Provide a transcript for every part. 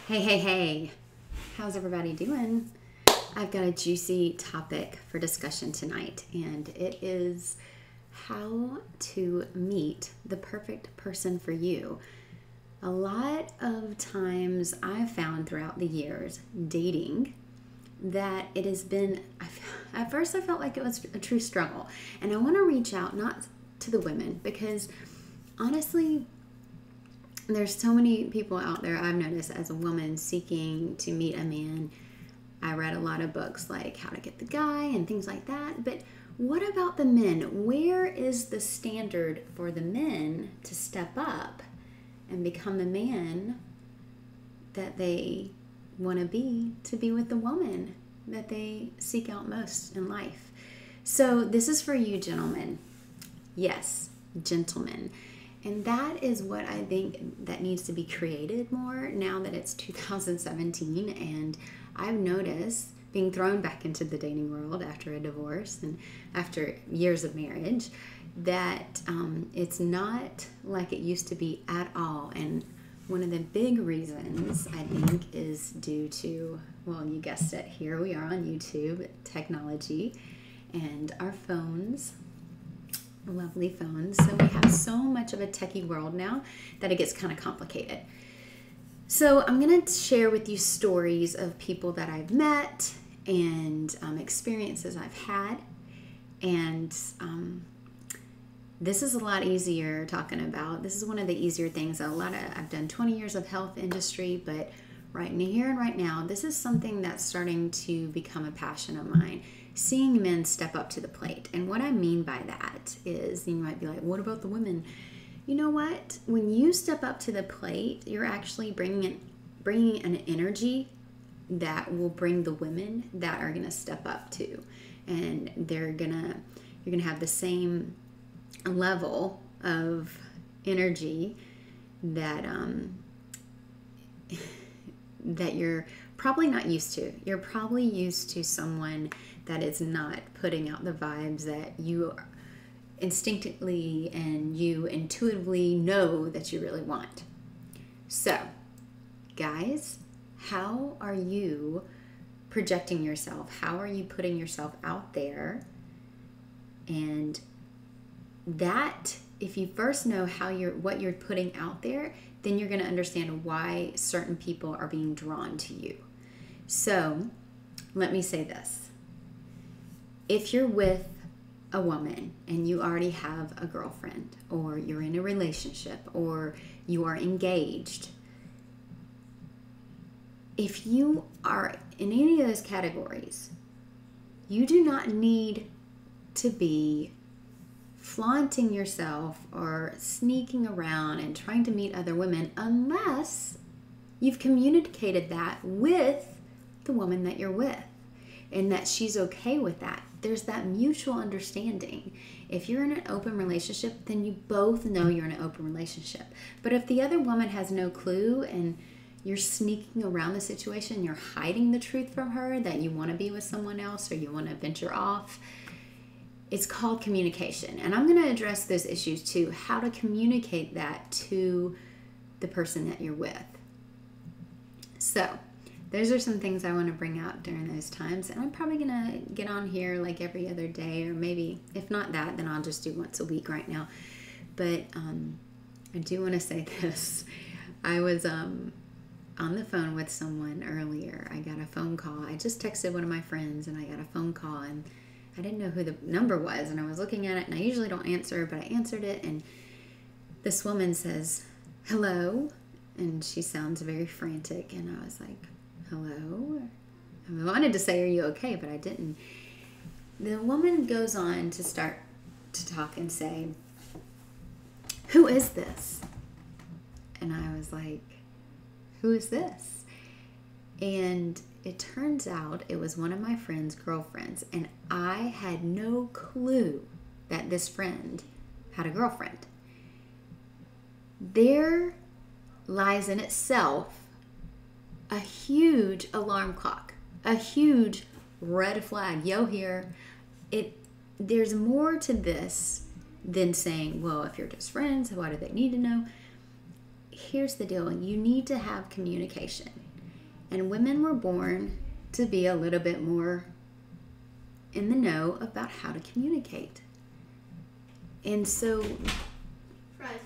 Hey, hey, hey. How's everybody doing? I've got a juicy topic for discussion tonight, and it is how to meet the perfect person for you. A lot of times I've found throughout the years dating that it has been, at first I felt like it was a true struggle. And I want to reach out not to the women because honestly, there's so many people out there I've noticed as a woman seeking to meet a man. I read a lot of books like How to Get the Guy and things like that. But what about the men? Where is the standard for the men to step up and become the man that they want to be with the woman that they seek out most in life? So this is for you, gentlemen. Yes, gentlemen. And that is what I think that needs to be created more now that it's 2017. And I've noticed being thrown back into the dating world after a divorce and after years of marriage that it's not like it used to be at all. And one of the big reasons I think is due to, well, you guessed it, here we are on YouTube, technology and our phones. Lovely phones. So we have so much of a techie world now that it gets kind of complicated. So I'm going to share with you stories of people that I've met and experiences I've had. And this is a lot easier talking about. This is one of the easier things. I've done 20 years of health industry, but right here and right now, this is something that's starting to become a passion of mine. Seeing men step up to the plate. And what I mean by that is, you might be like, what about the women? You know what? When you step up to the plate, you're actually bringing an energy that will bring the women that are going to step up too. And you're going to have the same level of energy that that you're probably not used to. You're probably used to someone that is not putting out the vibes that you instinctively and you intuitively know that you really want. So, guys, how are you projecting yourself? How are you putting yourself out there? And that, if you first know what you're putting out there, then you're going to understand why certain people are being drawn to you. So, let me say this. If you're with a woman and you already have a girlfriend, or you're in a relationship, or you are engaged, if you are in any of those categories, you do not need to be flaunting yourself or sneaking around and trying to meet other women unless you've communicated that with the woman that you're with and that she's okay with that. There's that mutual understanding. If you're in an open relationship, then you both know you're in an open relationship. But if the other woman has no clue and you're sneaking around the situation, you're hiding the truth from her that you want to be with someone else or you want to venture off, it's called communication. And I'm going to address those issues too, how to communicate that to the person that you're with. So, those are some things I want to bring out during those times. And I'm probably going to get on here like every other day, or maybe if not that, then I'll just do once a week right now. But I do want to say this. I was on the phone with someone earlier. I got a phone call. I just texted one of my friends and I got a phone call and I didn't know who the number was. And I was looking at it and I usually don't answer, but I answered it. And this woman says, hello. And she sounds very frantic. And I was like, hello? I wanted to say, are you okay? But I didn't. The woman goes on to start to talk and say, who is this? And I was like, who is this? And it turns out it was one of my friend's girlfriends. And I had no clue that this friend had a girlfriend. There lies in itself a huge alarm clock, a huge red flag. Yo, here, there's more to this than saying, well, if you're just friends, why do they need to know? Here's the deal. You need to have communication. And women were born to be a little bit more in the know about how to communicate. And so, Fries.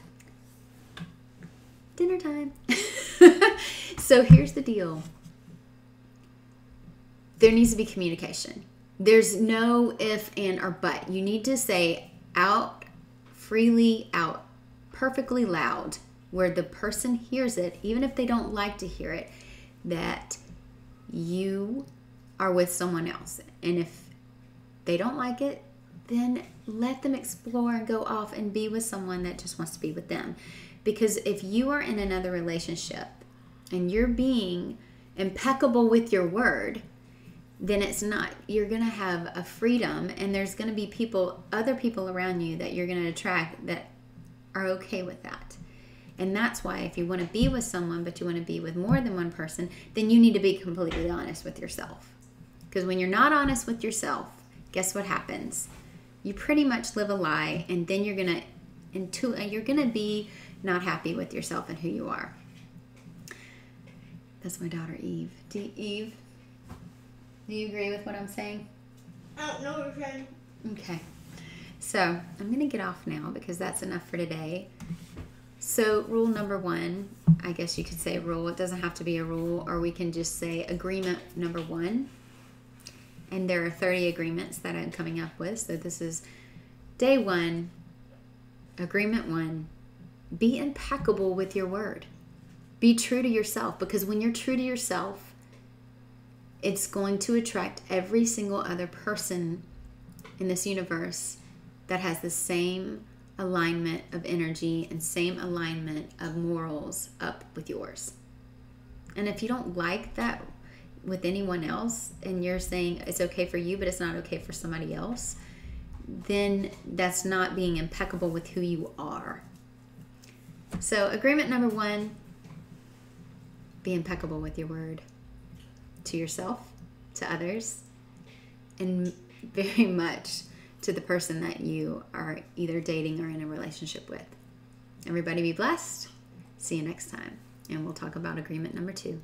Dinner time. So here's the deal. There needs to be communication. There's no if, and, or but. You need to say out, freely out, perfectly loud, where the person hears it, even if they don't like to hear it, that you are with someone else. And if they don't like it, then let them explore and go off and be with someone that just wants to be with them. Because if you are in another relationship and you're being impeccable with your word, then it's not, you're going to have a freedom, and there's going to be other people around you that you're going to attract that are okay with that. And that's why if you want to be with someone, but you want to be with more than one person, then you need to be completely honest with yourself. Because when you're not honest with yourself, guess what happens? You pretty much live a lie, and then you're going to be not happy with yourself and who you are. That's my daughter, Eve. Eve, do you agree with what I'm saying? I don't know what you're saying. Okay. So I'm going to get off now because that's enough for today. So rule number 1, I guess you could say rule. It doesn't have to be a rule, or we can just say agreement number 1. And there are 30 agreements that I'm coming up with. So this is day 1, agreement 1. Be impeccable with your word. Be true to yourself, because when you're true to yourself, it's going to attract every single other person in this universe that has the same alignment of energy and same alignment of morals up with yours. And if you don't like that with anyone else, and you're saying it's okay for you, but it's not okay for somebody else, then that's not being impeccable with who you are. So agreement number 1, be impeccable with your word to yourself, to others, and very much to the person that you are either dating or in a relationship with. Everybody be blessed. See you next time. And we'll talk about agreement number 2.